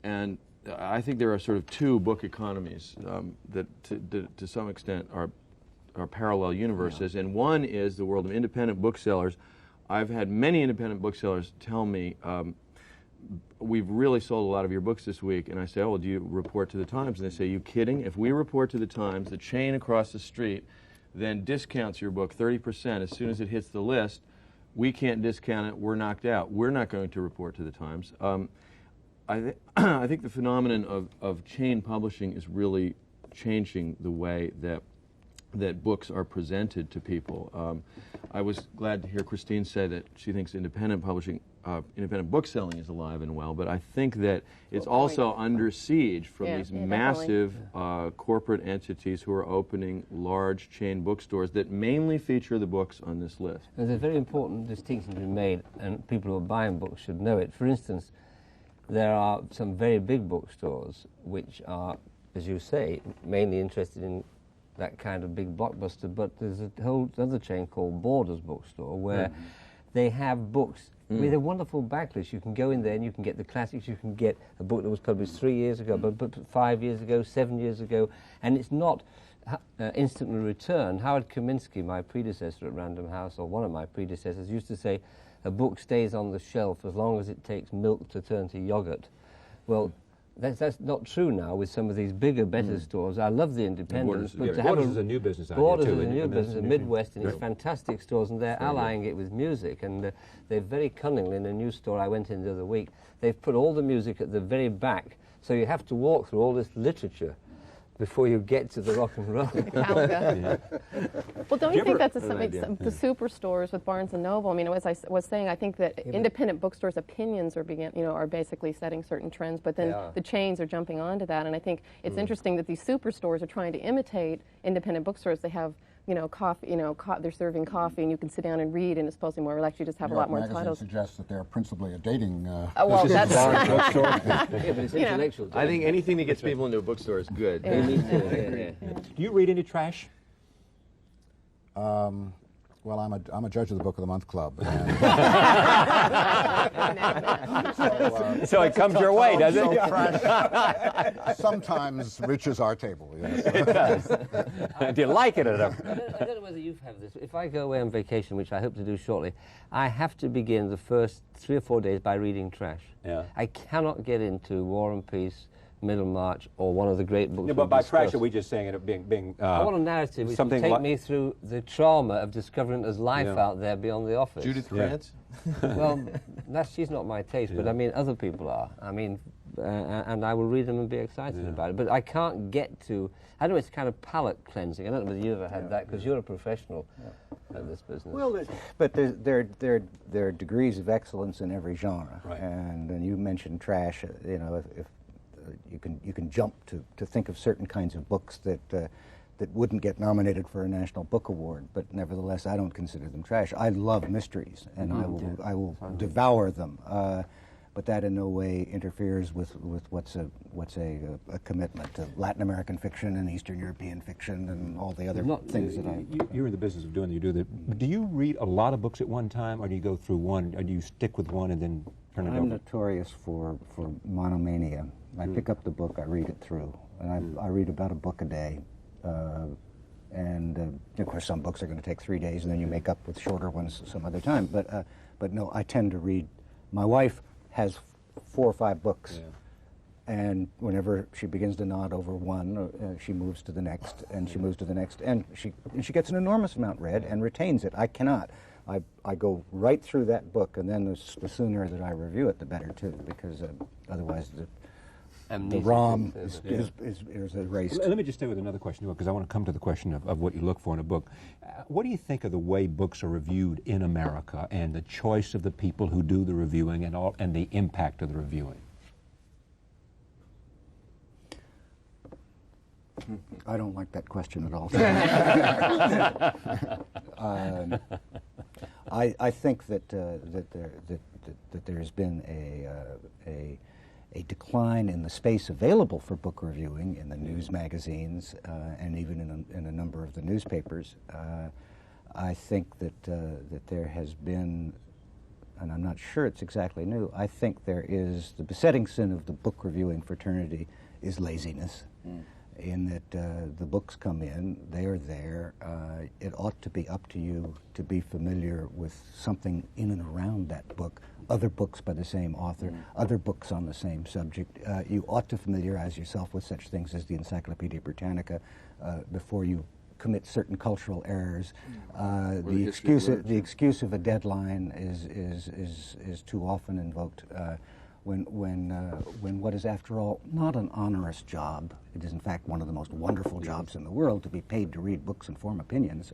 and I think there are sort of two book economies that to some extent are parallel universes, and one is the world of independent booksellers. I've had many independent booksellers tell me, we've really sold a lot of your books this week, and I say, oh, well, do you report to the Times? And they say, you kidding? If we report to the Times, the chain across the street then discounts your book 30% as soon as it hits the list. We can't discount it. We're knocked out. We're not going to report to the Times. I think the phenomenon of chain publishing is really changing the way that books are presented to people. I was glad to hear Christine say that she thinks independent publishing, independent bookselling is alive and well, but I think that it's also under siege from these massive corporate entities who are opening large chain bookstores that mainly feature the books on this list. There's a very important distinction to be made, and people who are buying books should know it. For instance, there are some very big bookstores which are, as you say, mainly interested in that kind of big blockbuster, but there's a whole other chain called Borders Bookstore where they have books with a wonderful backlist. You can go in there and you can get the classics, you can get a book that was published 3 years ago, but 5 years ago, 7 years ago, and it's not instantly returned. Howard Kaminsky, my predecessor at Random House, or one of my predecessors, used to say, a book stays on the shelf as long as it takes milk to turn to yogurt. Well, that's not true now with some of these bigger, better stores. I love the independents, but to have Borders is a new business idea, Borders too. is a new business, the Midwest, and it's fantastic stores, and they're allying it with music, and they're very cunningly, in a new store I went in the other week, they've put all the music at the very back, so you have to walk through all this literature before you get to the rock and roll. Well, don't you think that's something, the superstores with Barnes & Noble? I mean, as I was saying, I think that independent bookstores' opinions are are basically setting certain trends, but then the chains are jumping onto that, and I think it's interesting that these superstores are trying to imitate independent bookstores. They have, coffee, they're serving coffee, and you can sit down and read, and it's supposed to be more relaxed. You just have a lot more titles. Suggests that they're principally a dating. Well, that's Yeah, but it's intellectual. I think anything that gets people into a bookstore is good. Do you read any trash? Well, I'm a judge of the Book of the Month Club. So it comes your way, does it? Trash sometimes reaches our table. Yes. It does. Do you like it enough? I don't know whether you've had this. If I go away on vacation, which I hope to do shortly, I have to begin the first 3 or 4 days by reading trash. Yeah. I cannot get into War and Peace, Middlemarch, or one of the great books. No, but by trash, are we just saying it being I want a narrative which will take me through the trauma of discovering there's life out there beyond the office. Judith Krantz? Well, she's not my taste, but I mean, other people are. I mean, and I will read them and be excited about it. But I can't get to, I know it's kind of palate cleansing. I don't know whether you've ever had that, because you're a professional at this business. Well, but there are degrees of excellence in every genre. Right. And you mentioned trash, if you can jump to think of certain kinds of books that wouldn't get nominated for a National Book Award, but nevertheless I don't consider them trash. I love mysteries, and I will devour them. But that in no way interferes with what's a commitment to Latin American fiction and Eastern European fiction and all the other things that I. You're in the business of doing that. You do that. Do you read a lot of books at one time, or do you go through one, or do you stick with one and then turn it over? I'm notorious for monomania. I pick up the book, I read it through, and I read about a book a day. And of course, some books are going to take 3 days, and then you make up with shorter ones some other time. But no, I tend to read. My wife has 4 or 5 books, and whenever she begins to nod over one, she moves to the next, and she moves to the next, and she gets an enormous amount read and retains it. I cannot. I go right through that book, and then the sooner that I review it, the better too, because otherwise the ROM is erased. Let me just stay with another question, because I want to come to the question of what you look for in a book. What do you think of the way books are reviewed in America, and the choice of the people who do the reviewing, and the impact of the reviewing? I don't like that question at all. I think that there has been a decline in the space available for book reviewing in the news magazines and even in a number of the newspapers. I think that there has been, and I'm not sure it's exactly new, I think there is the besetting sin of the book reviewing fraternity is laziness. In that the books come in, they are there. It ought to be up to you to be familiar with something in and around that book, other books by the same author, other books on the same subject. You ought to familiarize yourself with such things as the Encyclopedia Britannica before you commit certain cultural errors. The excuse of a deadline is too often invoked. When what is, after all, not an onerous job, it is in fact one of the most wonderful jobs in the world, to be paid to read books and form opinions,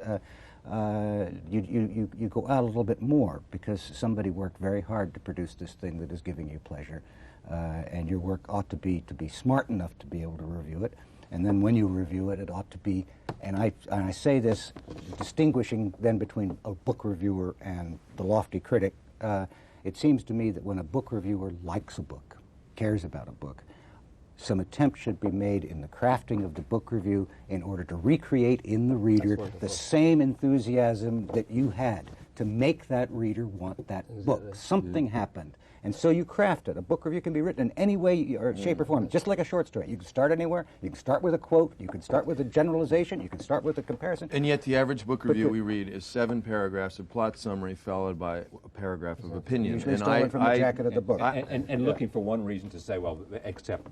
you go out a little bit more because somebody worked very hard to produce this thing that is giving you pleasure, and your work ought to be smart enough to be able to review it. And then when you review it, it ought to be, and I say this distinguishing then between a book reviewer and the lofty critic. It seems to me that when a book reviewer likes a book, cares about a book, some attempt should be made in the crafting of the book review in order to recreate in the reader the same enthusiasm that you had to make that reader want that book. Something happened. And so you craft it. A book review can be written in any way or shape or form, just like a short story. You can start anywhere. You can start with a quote. You can start with a generalization. You can start with a comparison. And yet the average book review we read is 7 paragraphs of plot summary followed by a paragraph of opinion. Usually stolen from the jacket of the book. And looking for one reason to say, well, except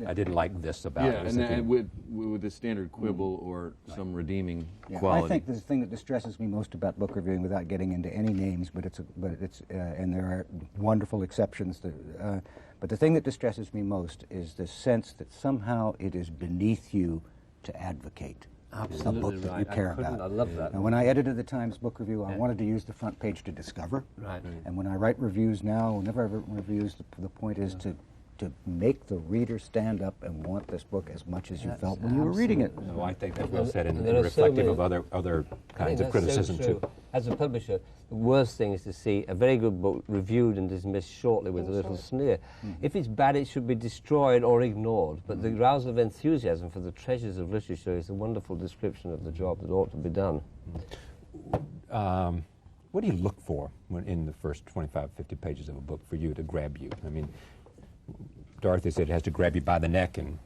I didn't like this about it. And with a standard quibble or some redeeming quality. I think the thing that distresses me most about book reviewing, without getting into any names, but and there are wonderful exceptions. But the thing that distresses me most is the sense that somehow it is beneath you to advocate a book that you care about. I love that. And when I edited the Times book review, I wanted to use the front page to discover. Right. And when I write reviews now, whenever I write reviews, the point is to make the reader stand up and want this book as much as you felt when you were reading it. No, I think that's well said, and reflective of other kinds of criticism too. As a publisher, the worst thing is to see a very good book reviewed and dismissed shortly with a little sneer. If it's bad, it should be destroyed or ignored. But the rousal of enthusiasm for the treasures of literature is a wonderful description of the job that ought to be done. What do you look for in the first 25, 50 pages of a book for you to grab you? I mean, Dorothy said it has to grab you by the neck, and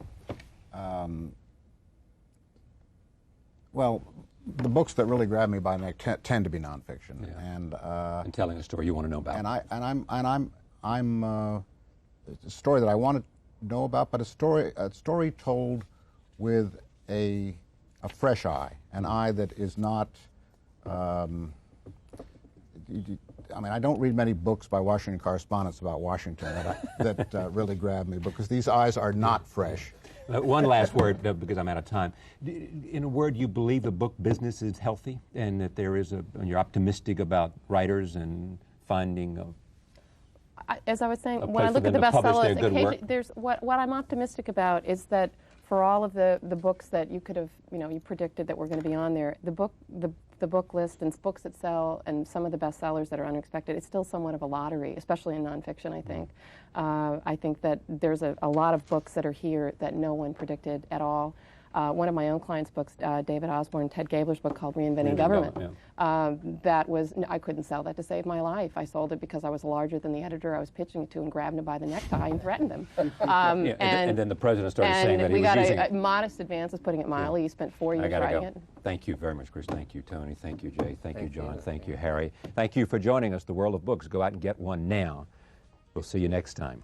well, the books that really grab me by the neck tend to be nonfiction, and telling a story you want to know about. I'm a story that I want to know about, but a story told with a fresh eye, an eye that is not. I mean, I don't read many books by Washington correspondents about Washington that really grab me, because these eyes are not fresh. One last word, because I'm out of time. In a word, you believe the book business is healthy, and that you're optimistic about writers and finding as I was saying, when I look at the bestsellers, there's what I'm optimistic about is that for all of the books that you could have, you predicted that were going to be on there, the book list and books that sell and some of the bestsellers that are unexpected, it's still somewhat of a lottery, especially in nonfiction, I think. I think that there's a lot of books that are here that no one predicted at all. One of my own clients' books, David Osborne, Ted Gabler's book called Reinventing Government. I couldn't sell that to save my life. I sold it because I was larger than the editor I was pitching it to and grabbed him by the necktie and threatened him. And then the president started saying that he was using it. We got a modest advance of putting it mildly. He spent 4 years writing it. Thank you very much, Chris. Thank you, Tony. Thank you, Jay. Thank you, John. Thank you, Harry. Thank you for joining us. The World of Books. Go out and get one now. We'll see you next time.